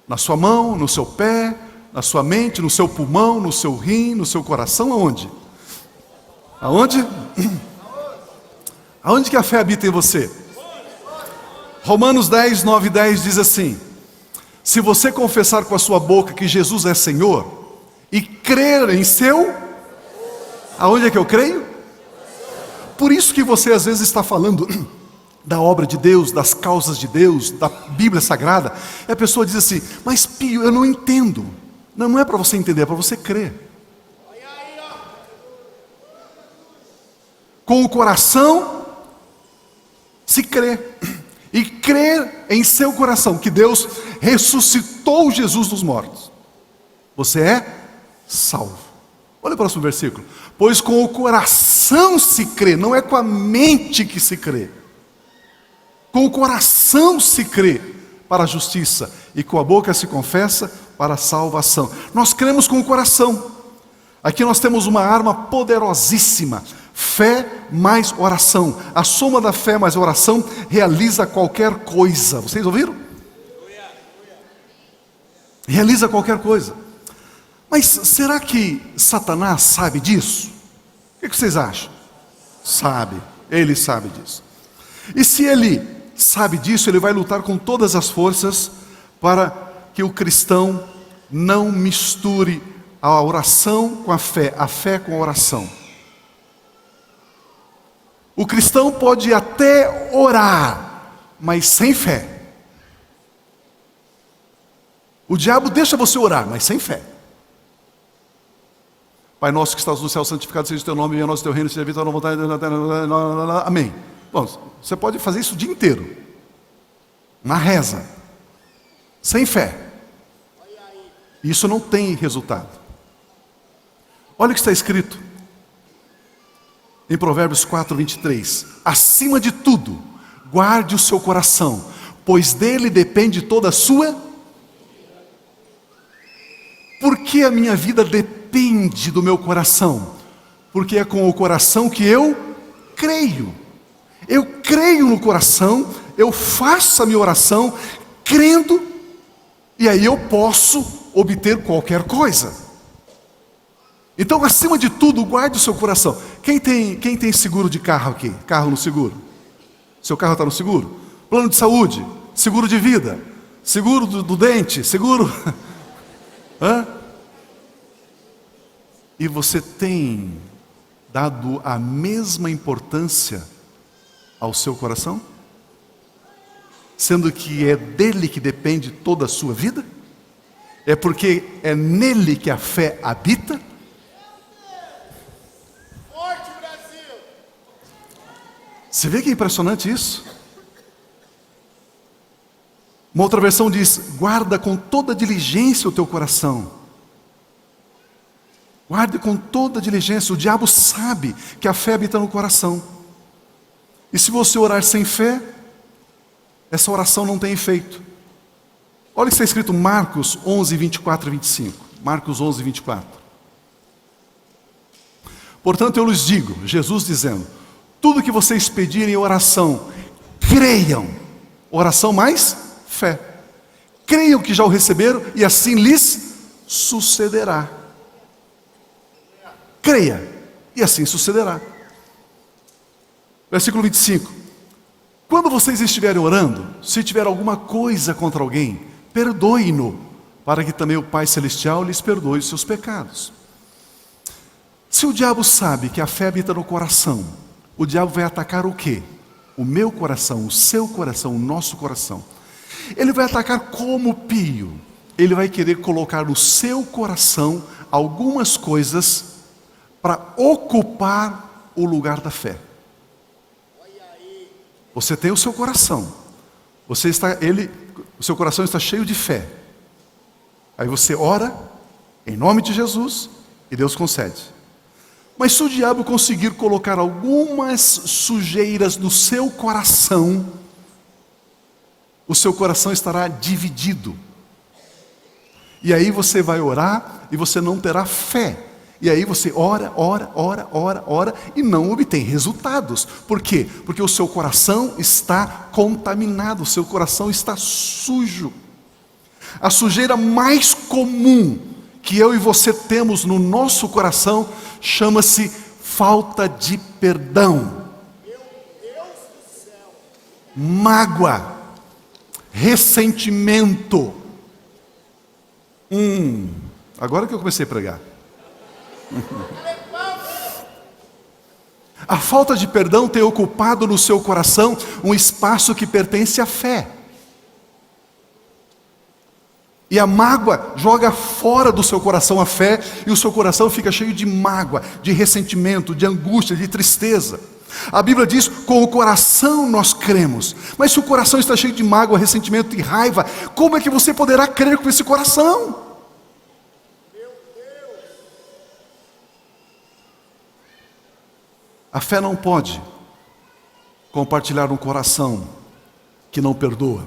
Na sua mão, no seu pé, na sua mente, no seu pulmão, no seu rim, no seu coração? Aonde? Aonde? Aonde que a fé habita em você? Romanos 10, 9 e 10 diz assim: se você confessar com a sua boca que Jesus é Senhor e crer em seu... Aonde é que eu creio? Por isso que você às vezes está falando da obra de Deus, das causas de Deus, da Bíblia Sagrada, e a pessoa diz assim: mas Pio, eu não entendo. Não é para você entender, é para você crer. Com o coração se crê. E crer em seu coração que Deus ressuscitou Jesus dos mortos, você é salvo. Olha o próximo versículo. Pois com o coração se crê, não é com a mente que se crê. Com o coração se crê para a justiça, e com a boca se confessa para a salvação. Nós cremos com o coração. Aqui nós temos uma arma poderosíssima, Fé mais oração. A soma da fé mais oração realiza qualquer coisa. Vocês ouviram? Realiza qualquer coisa. Mas será que Satanás sabe disso? O que vocês acham? Sabe, ele sabe disso. E se ele sabe disso, ele vai lutar com todas as forças para que o cristão não misture a oração com a fé com a oração. O cristão pode até orar, mas sem fé. O diabo deixa você orar, mas sem fé. Pai nosso que estás no céu, santificado seja o teu nome, venha a nós o teu reino, seja feita a tua vontade, amém. Bom, você pode fazer isso o dia inteiro, na reza, sem fé. Isso não tem resultado. Olha o que está escrito em Provérbios 4, 23. Acima de tudo, guarde o seu coração, pois dele depende toda a sua. Por que a minha vida depende do meu coração? Porque é com o coração que eu creio. Eu creio no coração, eu faço a minha oração crendo, e aí eu posso obter qualquer coisa. Então, acima de tudo, guarde o seu coração. Quem tem seguro de carro aqui? Carro no seguro? Seu carro está no seguro? Plano de saúde? Seguro de vida? Seguro do dente? Seguro... Hã? E você tem dado a mesma importância ao seu coração? Sendo que é dele que depende toda a sua vida? É porque é nele que a fé habita? Forte, Brasil! Você vê que é impressionante isso? Uma outra versão diz: guarda com toda diligência o teu coração. Guarde com toda diligência. O diabo sabe que a fé habita no coração. E se você orar sem fé, essa oração não tem efeito. Olha o que está escrito em Marcos 11, 24 e 25. Marcos 11, 24. Portanto, eu lhes digo, Jesus dizendo: tudo que vocês pedirem em oração, creiam. Oração mais fé. Creiam que já o receberam e assim lhes sucederá. Creia e assim sucederá. Versículo 25. Quando vocês estiverem orando, se tiver alguma coisa contra alguém, perdoe-no, para que também o Pai Celestial lhes perdoe os seus pecados. Se o diabo sabe que a fé habita no coração, o diabo vai atacar o quê? O meu coração, o seu coração, o nosso coração. Ele vai atacar como pio. Ele vai querer colocar no seu coração algumas coisas para ocupar o lugar da fé. Você tem o seu coração. O seu coração está cheio de fé. Aí você ora em nome de Jesus e Deus concede. Mas se o diabo conseguir colocar algumas sujeiras no seu coração, o seu coração estará dividido. E aí você vai orar e você não terá fé. E aí você ora e não obtém resultados. Por quê? Porque o seu coração está contaminado, o seu coração está sujo. A sujeira mais comum que eu e você temos no nosso coração chama-se falta de perdão. Meu Deus do céu! Mágoa, ressentimento. Agora que eu comecei a pregar. A falta de perdão tem ocupado no seu coração um espaço que pertence à fé. E a mágoa joga fora do seu coração a fé, e o seu coração fica cheio de mágoa, de ressentimento, de angústia, de tristeza. A Bíblia diz: com o coração nós cremos. Mas se o coração está cheio de mágoa, ressentimento e raiva, como é que você poderá crer com esse coração? A fé não pode compartilhar um coração que não perdoa.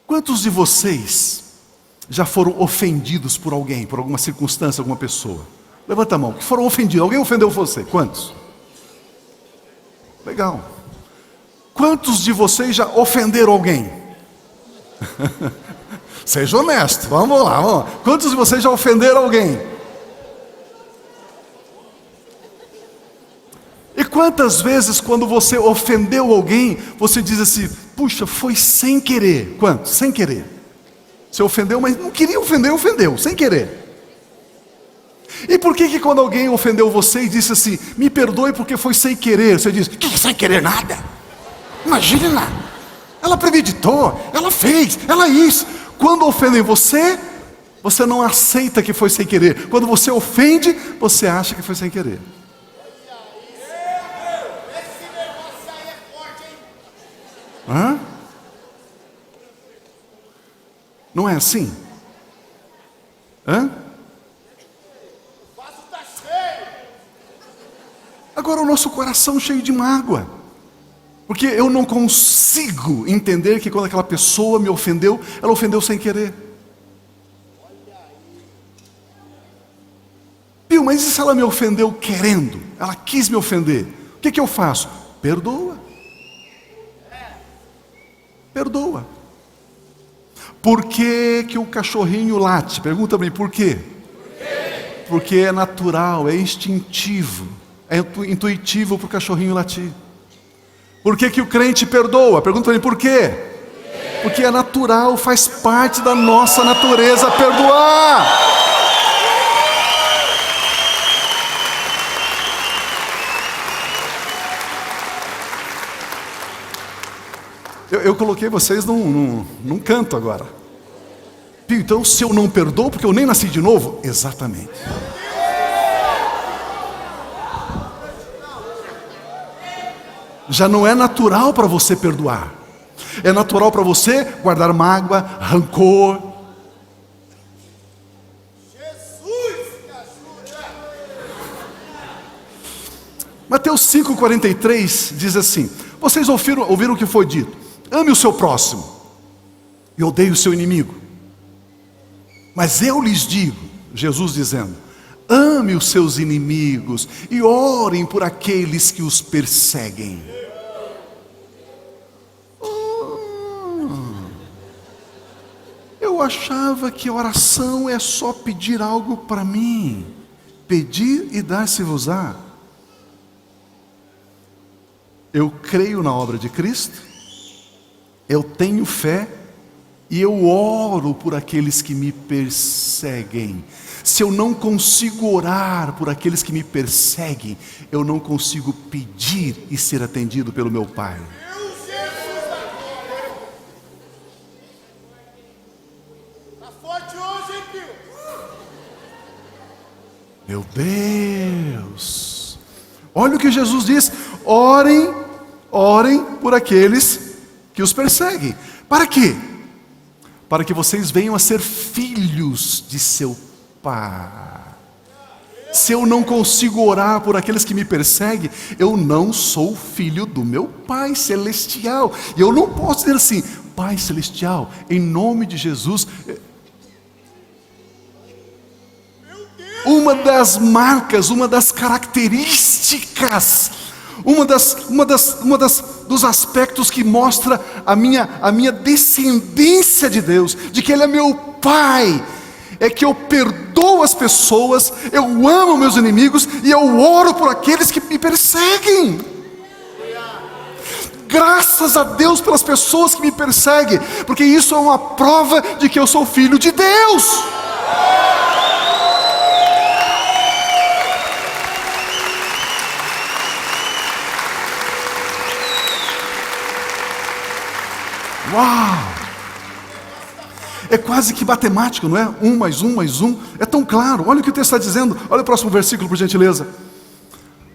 Quantos de vocês já foram ofendidos por alguém, por alguma circunstância, alguma pessoa? Levanta a mão, que foram ofendidos. Alguém ofendeu você? Quantos? Legal. Quantos de vocês já ofenderam alguém? Seja honesto, vamos lá, vamos lá. Quantos de vocês já ofenderam alguém? E quantas vezes quando você ofendeu alguém, você diz assim, puxa, foi sem querer? Quantos? Sem querer. Você ofendeu, mas não queria ofender, ofendeu, sem querer. E por que quando alguém ofendeu você e disse assim, me perdoe porque foi sem querer, você diz, que sem querer nada? Imagina, ela premeditou, ela fez, ela isso. Quando ofendem você, você não aceita que foi sem querer. Quando você ofende, você acha que foi sem querer. Esse negócio aí é forte, hein? Hã? Não é assim? Hã? O vaso tá cheio. Agora o nosso coração cheio de mágoa. Porque eu não consigo entender que quando aquela pessoa me ofendeu, ela ofendeu sem querer. Pio, mas e se ela me ofendeu querendo? Ela quis me ofender. O que eu faço? Perdoa. Perdoa. Por que o cachorrinho late? Pergunta bem, por quê? Porque é natural, é instintivo, é intuitivo para o cachorrinho latir. Por que o crente perdoa? Pergunta bem, por quê? Porque é natural, faz parte da nossa natureza perdoar. Eu coloquei vocês num canto agora. Pio, então se eu não perdoo, porque eu nem nasci de novo? Exatamente. Já não é natural para você perdoar. É natural para você guardar mágoa, rancor. Jesus, me ajuda. Mateus 5,43 diz assim: vocês ouviram o que foi dito? Ame o seu próximo e odeie o seu inimigo. Mas eu lhes digo, Jesus dizendo, ame os seus inimigos e orem por aqueles que os perseguem. Eu achava que oração é só pedir algo para mim. Pedir e dar-se-vos-á. Eu creio na obra de Cristo, eu tenho fé e eu oro por aqueles que me perseguem. Se eu não consigo orar por aqueles que me perseguem, eu não consigo pedir e ser atendido pelo meu Pai. Meu Jesus agora. Tá forte hoje, hein, Pio? Meu Deus! Olha o que Jesus diz: orem por aqueles que os perseguem. Para quê? Para que vocês venham a ser filhos de seu Pai. Se eu não consigo orar por aqueles que me perseguem, eu não sou filho do meu Pai Celestial. E eu não posso dizer assim, Pai Celestial, em nome de Jesus. Uma das marcas, uma das características, dos aspectos que mostra a minha descendência de Deus, de que Ele é meu Pai, é que eu perdoo as pessoas, eu amo meus inimigos e eu oro por aqueles que me perseguem. Graças a Deus pelas pessoas que me perseguem, porque isso é uma prova de que eu sou filho de Deus. Uau! É quase que matemático, não é? 1 mais 1 mais 1, é tão claro. Olha o que o texto está dizendo. Olha o próximo versículo, por gentileza.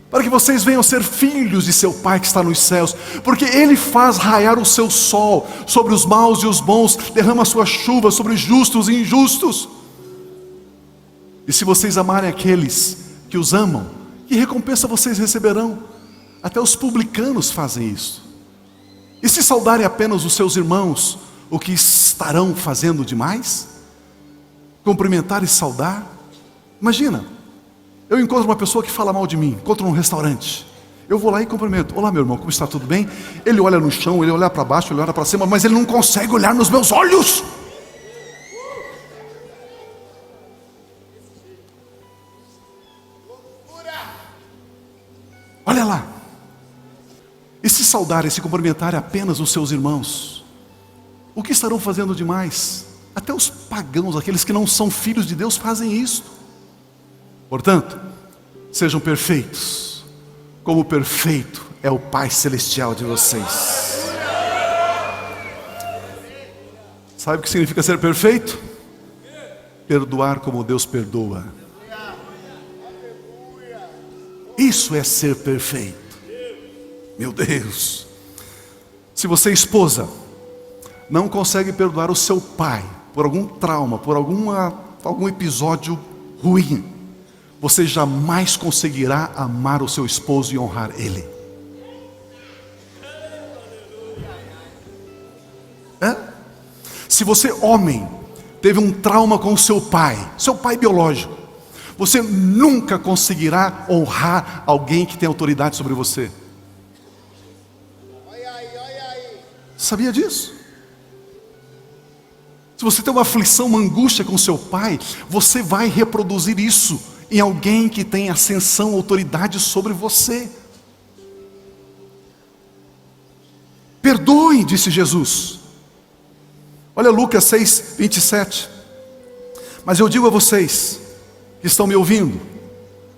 Para que vocês venham ser filhos de seu Pai que está nos céus, porque Ele faz raiar o seu sol sobre os maus e os bons, derrama a sua chuva sobre os justos e injustos. E se vocês amarem aqueles que os amam, que recompensa vocês receberão? Até os publicanos fazem isso. E se saudarem apenas os seus irmãos, o que estarão fazendo demais? Cumprimentar e saudar? Imagina, Eu encontro uma pessoa que fala mal de mim, encontro num restaurante. Eu vou lá e cumprimento. Olá, meu irmão, como está? Tudo bem? Ele olha no chão, ele olha para baixo, ele olha para cima, mas ele não consegue olhar nos meus olhos. Olha lá. E se saudarem, se cumprimentarem apenas os seus irmãos, o que estarão fazendo demais? Até os pagãos, aqueles que não são filhos de Deus, fazem isso. Portanto, sejam perfeitos, como perfeito é o Pai Celestial de vocês. Sabe o que significa ser perfeito? Perdoar como Deus perdoa. Isso é ser perfeito. Meu Deus. Se você, esposa, não consegue perdoar o seu pai por algum trauma, por algum episódio ruim, você jamais conseguirá amar o seu esposo e honrar ele. Se você, homem, teve um trauma com o seu pai biológico, você nunca conseguirá honrar alguém que tem autoridade sobre você. Olha aí. Sabia disso? Se você tem uma aflição, uma angústia com seu pai, você vai reproduzir isso em alguém que tem ascensão, autoridade sobre você. Perdoem, disse Jesus. Olha Lucas 6, 27. Mas eu digo a vocês que estão me ouvindo: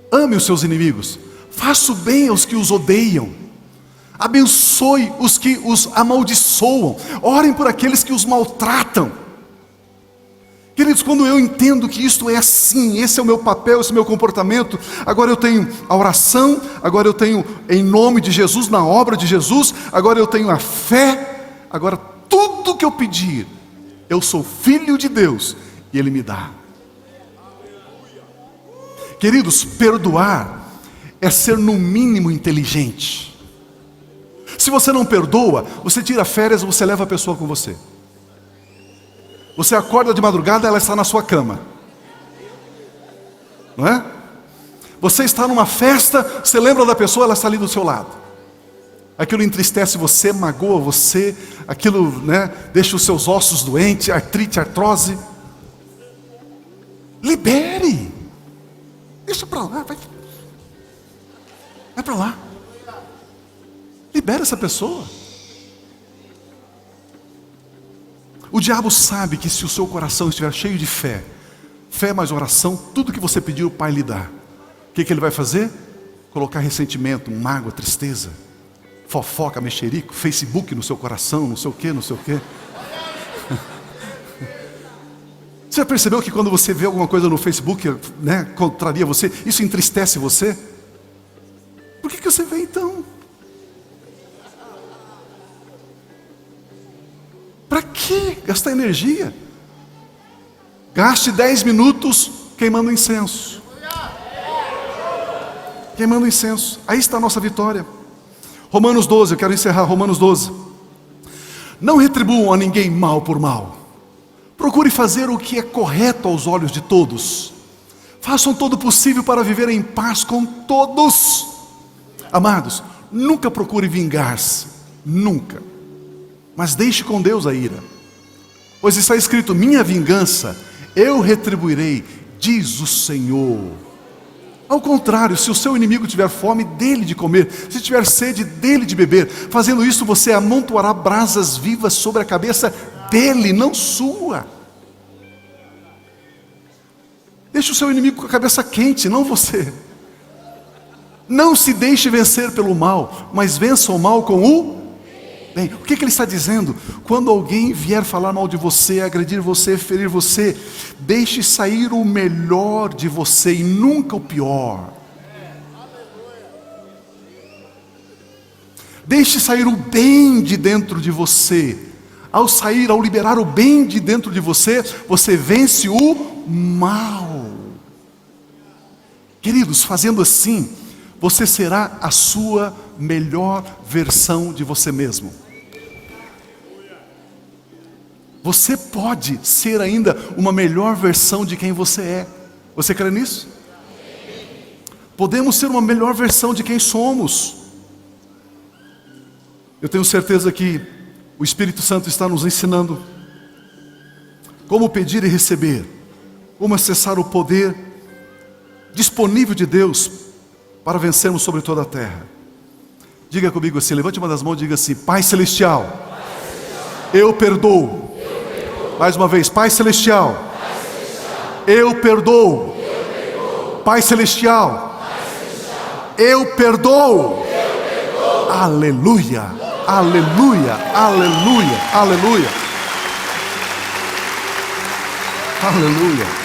ame os seus inimigos, faça o bem aos que os odeiam, abençoe os que os amaldiçoam, orem por aqueles que os maltratam. Queridos, quando eu entendo que isto é assim, esse é o meu papel, esse é o meu comportamento, agora eu tenho a oração, agora eu tenho em nome de Jesus, na obra de Jesus, agora eu tenho a fé, agora tudo que eu pedir, eu sou filho de Deus e Ele me dá. Queridos, perdoar é ser no mínimo inteligente. Se você não perdoa, você tira férias, você leva a pessoa com você. Você acorda de madrugada, ela está na sua cama, não é? Você está numa festa, você lembra da pessoa, ela está ali do seu lado. Aquilo entristece você, magoa você, aquilo, né, deixa os seus ossos doentes, artrite, artrose. Libere. Deixa para lá, vai para lá. Libera essa pessoa. O diabo sabe que se o seu coração estiver cheio de fé mais oração, tudo que você pedir o Pai lhe dá. O que ele vai fazer? Colocar ressentimento, mágoa, tristeza, fofoca, mexerico, Facebook no seu coração, não sei o que. Você já percebeu que quando você vê alguma coisa no Facebook, né, contraria você, isso entristece você? Por que você vê então? Para que gastar energia? Gaste 10 minutos queimando incenso. Queimando incenso. Aí está a nossa vitória. Romanos 12, eu quero encerrar. Romanos 12. Não retribuam a ninguém mal por mal. Procure fazer o que é correto aos olhos de todos. Façam todo o possível para viver em paz com todos. Amados, nunca procure vingar-se. Nunca. Mas deixe com Deus a ira. Pois está escrito: minha vingança eu retribuirei, diz o Senhor. Ao contrário, se o seu inimigo tiver fome, dele de comer, se tiver sede, dele de beber. Fazendo isso, você amontoará brasas vivas sobre a cabeça dele, não sua. Deixe o seu inimigo com a cabeça quente, não você. Não se deixe vencer pelo mal, mas vença o mal com o bem. O que ele está dizendo? Quando alguém vier falar mal de você, agredir você, ferir você, deixe sair o melhor de você e nunca o pior. Deixe sair o bem de dentro de você. Ao liberar o bem de dentro de você, você vence o mal. Queridos, fazendo assim, você será a sua melhor versão de você mesmo. Você pode ser ainda uma melhor versão de quem você é. Você crê nisso? Podemos ser uma melhor versão de quem somos. Eu tenho certeza que o Espírito Santo está nos ensinando como pedir e receber, como acessar o poder disponível de Deus para vencermos sobre toda a terra. Diga comigo assim, levante uma das mãos e diga assim: Pai Celestial, eu perdoo. Mais uma vez, Pai Celestial, eu perdoo. Pai Celestial, eu perdoo. Aleluia, aleluia, aleluia, aleluia. Aleluia.